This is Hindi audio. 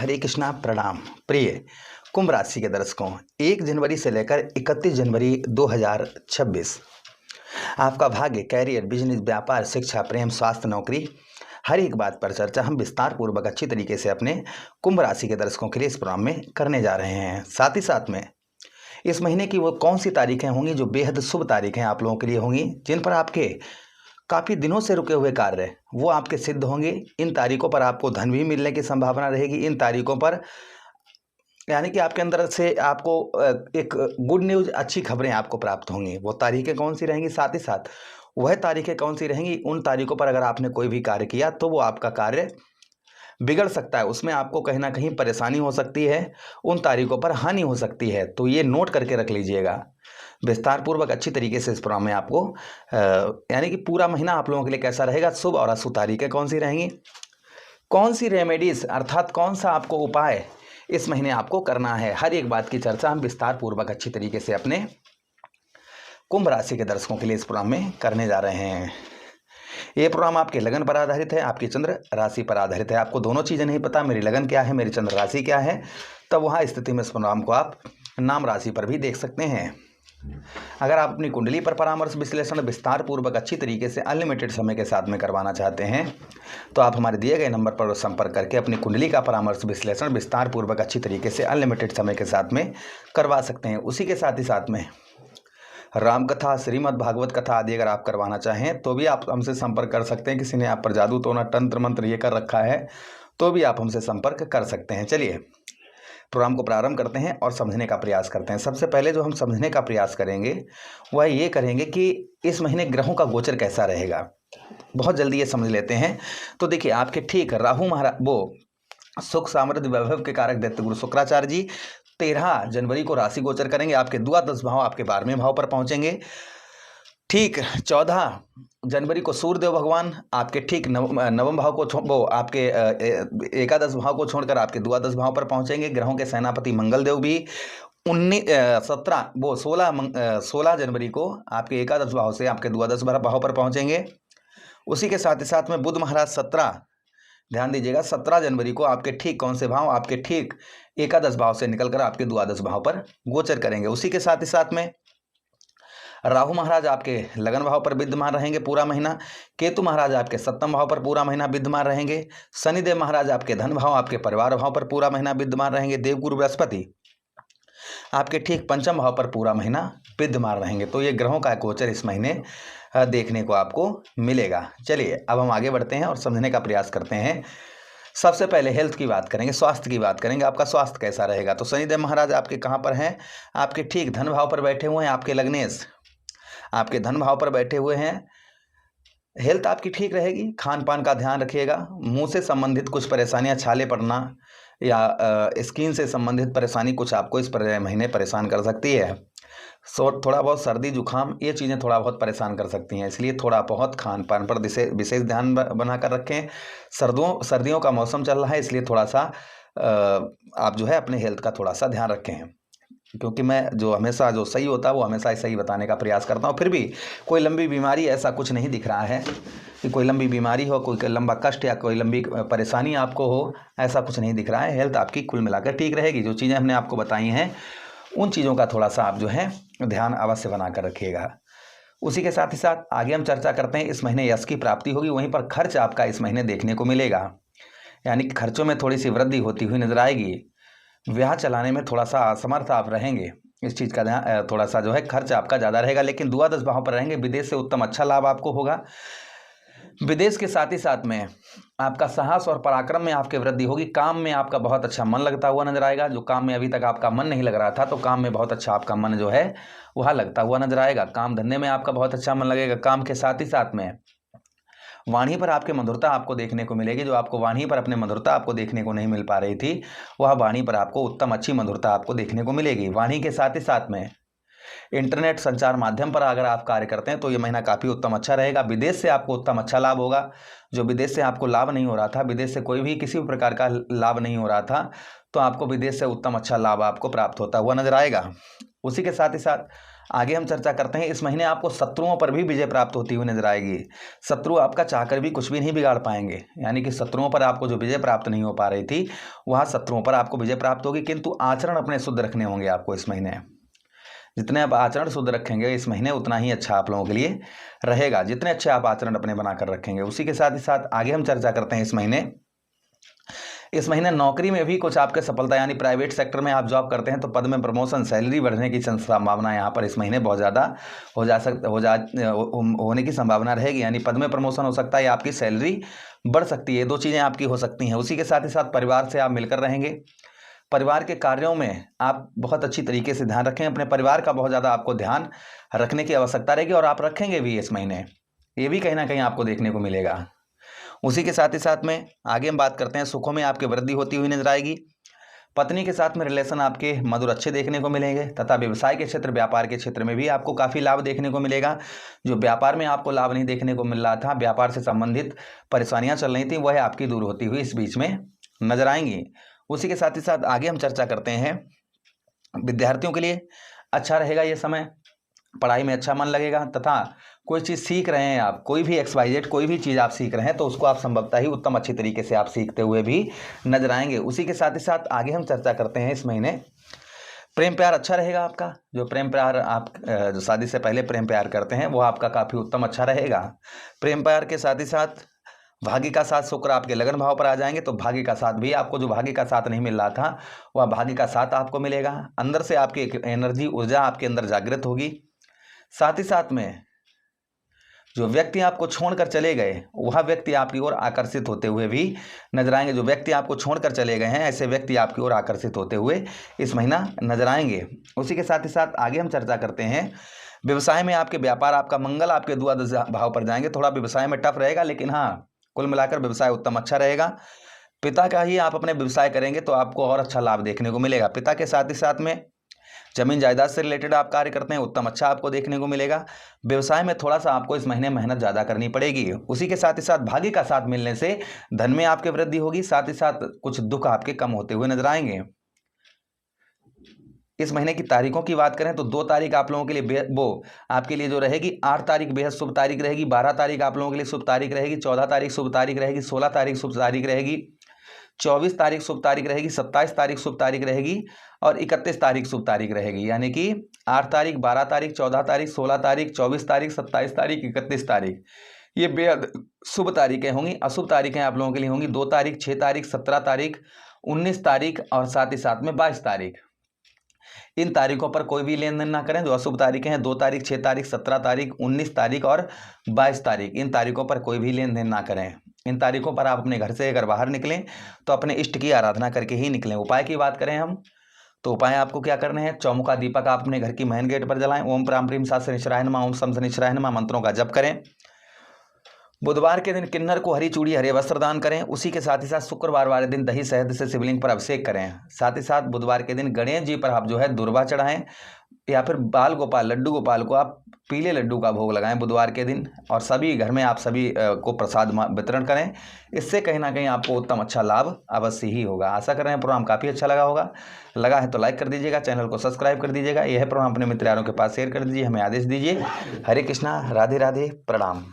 हरे कृष्णा प्रणाम। प्रिय कुंभ राशि के दर्शकों, 1 जनवरी से लेकर 31 जनवरी 2026 आपका भाग्य, कैरियर, बिजनेस, व्यापार, शिक्षा, प्रेम, स्वास्थ्य, नौकरी, हर एक बात पर चर्चा हम विस्तार पूर्वक अच्छी तरीके से अपने कुंभ राशि के दर्शकों के लिए इस प्रोग्राम में करने जा रहे हैं। साथ ही साथ में इस महीने की वो कौन सी तारीखें होंगी जो बेहद शुभ तारीखें आप लोगों के लिए होंगी, जिन पर आपके काफ़ी दिनों से रुके हुए कार्य वो आपके सिद्ध होंगे। इन तारीखों पर आपको धन भी मिलने की संभावना रहेगी। इन तारीखों पर यानी कि आपके अंदर से आपको एक गुड न्यूज़, अच्छी खबरें आपको प्राप्त होंगी। वो तारीखें कौन सी रहेंगी, साथ ही साथ वह तारीखें कौन सी रहेंगी, उन तारीखों पर अगर आपने कोई भी कार्य किया तो वो आपका कार्य बिगड़ सकता है, उसमें आपको कहीं ना कहीं परेशानी हो सकती है, उन तारीखों पर हानि हो सकती है। तो ये नोट करके रख लीजिएगा। विस्तार पूर्वक अच्छी तरीके से इस प्रोग्राम में आपको यानी कि पूरा महीना आप लोगों के लिए कैसा रहेगा, शुभ और अशुभ तारीखें कौन सी रहेंगी, कौन सी रेमेडीज अर्थात कौन सा आपको उपाय इस महीने आपको करना है, हर एक बात की चर्चा हम विस्तार पूर्वक अच्छी तरीके से अपने कुंभ राशि के दर्शकों के लिए इस प्रोग्राम में करने जा रहे हैं। ये प्रोग्राम आपके लगन पर आधारित है, आपकी चंद्र राशि पर आधारित है। आपको दोनों चीज़ें नहीं पता, मेरी लगन क्या है, मेरी चंद्र राशि क्या है, तब वहाँ स्थिति में इस प्रोग्राम को आप नाम राशि पर भी देख सकते हैं। अगर आप अपनी कुंडली पर परामर्श विश्लेषण विस्तार पूर्वक अच्छी तरीके से अनलिमिटेड समय के साथ में करवाना चाहते हैं तो आप हमारे दिए गए नंबर पर संपर्क करके अपनी कुंडली का परामर्श विश्लेषण विस्तार पूर्वक अच्छी तरीके से अनलिमिटेड समय के साथ में करवा सकते हैं। उसी के साथ ही साथ में राम कथा, श्रीमद् भागवत कथा आदि अगर आप करवाना चाहें तो भी आप हमसे संपर्क कर सकते हैं। किसी ने आप पर जादू टोना तंत्र मंत्र ये कर रखा है तो भी आप हमसे संपर्क कर सकते हैं। चलिए प्रोग्राम को प्रारंभ करते हैं और समझने का प्रयास करते हैं। सबसे पहले जो हम समझने का प्रयास करेंगे वह ये करेंगे कि इस महीने ग्रहों का गोचर कैसा रहेगा। बहुत जल्दी ये समझ लेते हैं। तो देखिए, आपके ठीक राहु महाराज वो सुख सामृद्धि वैभव के कारक दैत्य गुरु शुक्राचार्य जी 13 जनवरी को राशि गोचर करेंगे। आपके द्वादश भाव आपके 12वें भाव पर पहुंचेंगे। ठीक 14 जनवरी को सूर्यदेव भगवान आपके ठीक नवम भाव को वो आपके एकादश भाव को छोड़कर आपके द्वादश भाव पर पहुंचेंगे। ग्रहों के सेनापति मंगल देव भी 16 जनवरी को आपके एकादश भाव से आपके द्वादश भाव पर पहुंचेंगे। उसी के साथ ही साथ में बुध महाराज 17 ध्यान दीजिएगा 17 जनवरी को आपके ठीक कौन से भाव, आपके ठीक एकादश भाव से निकलकर आपके द्वादश भाव पर गोचर करेंगे। उसी के साथ ही साथ में राहु महाराज आपके लगन भाव पर विद्यमान रहेंगे पूरा महीना। केतु महाराज आपके 7वें भाव पर पूरा महीना विद्यमान रहेंगे। शनिदेव महाराज आपके धन भाव आपके परिवार भाव पर पूरा महीना विद्यमान रहेंगे। देवगुरु बृहस्पति आपके ठीक 5वें भाव पर पूरा महीना विद्यमान रहेंगे। तो ये ग्रहों का गोचर इस महीने देखने को आपको मिलेगा। चलिए अब हम आगे बढ़ते हैं और समझने का प्रयास करते हैं। सबसे पहले हेल्थ की बात करेंगे, स्वास्थ्य की बात करेंगे। आपका स्वास्थ्य कैसा रहेगा। तो शनिदेव महाराज आपके कहाँ पर हैं, आपके ठीक धन भाव पर बैठे हुए हैं। आपके लग्नेश आपके धन भाव पर बैठे हुए हैं। हेल्थ आपकी ठीक रहेगी। खान पान का ध्यान रखिएगा। मुंह से संबंधित कुछ परेशानियां, छाले पड़ना या स्किन से संबंधित परेशानी कुछ आपको इस महीने परेशान कर सकती है। थोड़ा बहुत सर्दी जुकाम ये चीज़ें थोड़ा बहुत परेशान कर सकती हैं, इसलिए थोड़ा बहुत खान पान पर विशेष ध्यान बनाकर रखें। सर्दियों का मौसम चल रहा है, इसलिए थोड़ा सा आप जो है अपने हेल्थ का थोड़ा सा ध्यान रखें, क्योंकि मैं जो हमेशा जो सही होता है वो हमेशा सही बताने का प्रयास करता हूँ। फिर भी कोई लंबी बीमारी ऐसा कुछ नहीं दिख रहा है कि कोई लंबी बीमारी हो, कोई लंबा कष्ट या कोई लंबी परेशानी आपको हो, ऐसा कुछ नहीं दिख रहा है। हेल्थ आपकी कुल मिलाकर ठीक रहेगी। जो चीज़ें हमने आपको बताई हैं उन चीज़ों का थोड़ा सा आप जो है ध्यान अवश्य बनाकर रखिएगा। उसी के साथ ही साथ आगे हम चर्चा करते हैं। इस महीने यश की प्राप्ति होगी, वहीं पर खर्च आपका इस महीने देखने को मिलेगा, यानी कि खर्चों में थोड़ी सी वृद्धि होती हुई नजर आएगी। ब्याह चलाने में थोड़ा सा असमर्थ आप रहेंगे, इस चीज़ का ध्यान, थोड़ा सा जो है खर्च आपका ज़्यादा रहेगा। लेकिन द्वादश भाव पर रहेंगे, विदेश से उत्तम अच्छा लाभ आपको होगा। विदेश के साथ ही साथ में आपका साहस और पराक्रम में आपकी वृद्धि होगी। काम में आपका बहुत अच्छा मन लगता हुआ नजर आएगा। जो काम में अभी तक आपका मन नहीं लग रहा था, तो काम में बहुत अच्छा आपका मन जो है वह लगता हुआ नजर आएगा। काम धंधे में आपका बहुत अच्छा मन लगेगा। काम के साथ ही साथ में वाणी पर आपके मधुरता आपको देखने को मिलेगी। जो आपको वाणी पर अपने मधुरता आपको देखने को नहीं मिल पा रही थी, वह वाणी पर आपको उत्तम अच्छी मधुरता आपको देखने को मिलेगी। वाणी के साथ ही साथ में इंटरनेट संचार माध्यम पर अगर आप कार्य करते हैं तो ये महीना काफ़ी उत्तम अच्छा रहेगा। विदेश से आपको उत्तम अच्छा लाभ होगा। जो विदेश से आपको लाभ नहीं हो रहा था, विदेश से कोई भी किसी भी प्रकार का लाभ नहीं हो रहा था, तो आपको विदेश से उत्तम अच्छा लाभ आपको प्राप्त होता हुआ नजर आएगा। उसी के साथ ही साथ आगे हम चर्चा करते हैं, इस महीने आपको शत्रुओं पर भी विजय प्राप्त होती हुई नजर आएगी। शत्रु आपका चाहकर भी कुछ भी नहीं बिगाड़ पाएंगे, यानी कि शत्रुओं पर आपको जो विजय प्राप्त नहीं हो पा रही थी वहाँ शत्रुओं पर आपको विजय प्राप्त होगी। किंतु आचरण अपने शुद्ध रखने होंगे आपको इस महीने। जितने आप आचरण शुद्ध रखेंगे इस महीने उतना ही अच्छा आप लोगों के लिए रहेगा, जितने अच्छे आप आचरण अपने बनाकर रखेंगे। उसी के साथ ही साथ आगे हम चर्चा करते हैं, इस महीने नौकरी में भी कुछ आपके सफलता, यानी प्राइवेट सेक्टर में आप जॉब करते हैं तो पद में प्रमोशन, सैलरी बढ़ने की संभावना यहाँ पर इस महीने बहुत ज़्यादा होने की संभावना रहेगी। यानी पद में प्रमोशन हो सकता है या आपकी सैलरी बढ़ सकती है, 2 चीज़ें आपकी हो सकती हैं। उसी के साथ ही साथ परिवार से आप मिलकर रहेंगे। परिवार के कार्यों में आप बहुत अच्छी तरीके से ध्यान रखें, अपने परिवार का बहुत ज़्यादा आपको ध्यान रखने की आवश्यकता रहेगी और आप रखेंगे भी इस महीने, ये भी कहीं ना कहीं आपको देखने को मिलेगा। उसी के साथ ही साथ में आगे हम बात करते हैं, सुखों में आपकी वृद्धि होती हुई नजर आएगी। पत्नी के साथ में रिलेशन आपके मधुर अच्छे देखने को मिलेंगे तथा व्यवसाय के क्षेत्र, व्यापार के क्षेत्र में भी आपको काफ़ी लाभ देखने को मिलेगा। जो व्यापार में आपको लाभ नहीं देखने को मिल रहा था, व्यापार से संबंधित परेशानियां चल रही थी, वह आपकी दूर होती हुई इस बीच में नजर आएंगी। उसी के साथ ही साथ आगे हम चर्चा करते हैं, विद्यार्थियों के लिए अच्छा रहेगा ये समय, पढ़ाई में अच्छा मन लगेगा तथा कोई चीज़ सीख रहे हैं आप, कोई भी XYZ कोई भी चीज़ आप सीख रहे हैं तो उसको आप संभवतः ही उत्तम अच्छी तरीके से आप सीखते हुए भी नजर आएंगे। उसी के साथ ही साथ आगे हम चर्चा करते हैं, इस महीने प्रेम प्यार अच्छा रहेगा आपका। जो प्रेम प्यार आप जो शादी से पहले प्रेम प्यार करते हैं वो आपका काफ़ी उत्तम अच्छा रहेगा। प्रेम प्यार के साथ ही साथ भाग्य का साथ, शुक्र आपके लगन भाव पर आ जाएंगे तो भाग्य का साथ भी आपको, जो भाग्य का साथ नहीं मिल रहा था वह भाग्य का साथ आपको मिलेगा। अंदर से आपकी एक एनर्जी, ऊर्जा आपके अंदर जागृत होगी। साथ ही साथ में जो व्यक्ति आपको छोड़कर चले गए वह व्यक्ति आपकी ओर आकर्षित होते हुए भी नजर आएंगे। जो व्यक्ति आपको छोड़कर चले गए हैं ऐसे व्यक्ति आपकी ओर आकर्षित होते हुए इस महीना नजर आएंगे। उसी के साथ ही साथ आगे हम चर्चा करते हैं, व्यवसाय में आपके व्यापार, आपका मंगल आपके द्वादश भाव पर जाएंगे। थोड़ा व्यवसाय में टफ रहेगा लेकिन हाँ, कुल मिलाकर व्यवसाय उत्तम अच्छा रहेगा। पिता का ही आप अपने व्यवसाय करेंगे तो आपको और अच्छा लाभ देखने को मिलेगा। पिता के साथ ही साथ में जमीन जायदाद से रिलेटेड आप कार्य करते हैं, उत्तम अच्छा आपको देखने को मिलेगा। व्यवसाय में थोड़ा सा आपको इस महीने मेहनत ज़्यादा करनी पड़ेगी। उसी के साथ ही साथ भाग्य का साथ मिलने से धन में आपके वृद्धि होगी, साथ ही साथ कुछ दुख आपके कम होते हुए नजर आएंगे। इस महीने की तारीखों की बात करें तो 2 तारीख आप लोगों के लिए वो आपके लिए जो रहेगी, 8 तारीख बेहद शुभ तारीख रहेगी, 12 तारीख आप लोगों के लिए शुभ तारीख रहेगी, 14 तारीख शुभ तारीख रहेगी, 16 तारीख शुभ तारीख रहेगी, 24 तारीख शुभ तारीख रहेगी, 27 तारीख शुभ तारीख रहेगी और 31 तारीख शुभ तारीख रहेगी। यानी कि 8 तारीख, 12 तारीख, 14 तारीख, 16 तारीख, 24 तारीख, 27 तारीख, 31 तारीख, ये बेहद शुभ तारीखें होंगी। अशुभ तारीखें आप लोगों के लिए होंगी 2 तारीख, 6 तारीख, 17 तारीख, 19 तारीख और साथ ही साथ में 22 तारीख। इन तारीखों पर कोई भी लेन देन ना करें। जो अशुभ तारीखें हैं 2 तारीख, 6 तारीख, 17 तारीख, 19 तारीख और 22 तारीख, इन तारीखों पर कोई भी लेन देन ना करें। इन तारीखों पर आप अपने घर से अगर बाहर निकलें तो अपने इष्ट की आराधना करके ही निकलें। उपाय की बात करें हम तो उपाय आपको क्या करने हैं, चौमुखा दीपक आप अपने घर की मेन गेट पर जलाएं। ओम प्राम प्रीम सात शनिश्चराय नमः, ओम सम शनिश्चराय नमः मंत्रों का जप करें। बुधवार के दिन किन्नर को हरी चूड़ी, हरे वस्त्र दान करें। उसी के साथ ही साथ शुक्रवार वाले दिन दही शहद से शिवलिंग पर अभिषेक करें। साथ ही साथ बुधवार के दिन गणेश जी पर आप जो है दुर्वा चढ़ाएं या फिर बाल गोपाल, लड्डू गोपाल को आप पीले लड्डू का भोग लगाएं बुधवार के दिन। और सभी घर में आप सभी को प्रसाद वितरण करें। इससे कहीं ना कहीं आपको उत्तम अच्छा लाभ अवश्य ही होगा। आशा कर रहे हैं प्रोग्राम काफ़ी अच्छा लगा है तो लाइक कर दीजिएगा, चैनल को सब्सक्राइब कर दीजिएगा। यह प्रोग्राम अपने मित्र यारों के पास शेयर कर दीजिए, हमें आदेश दीजिए। हरे कृष्णा, राधे राधे, प्रणाम।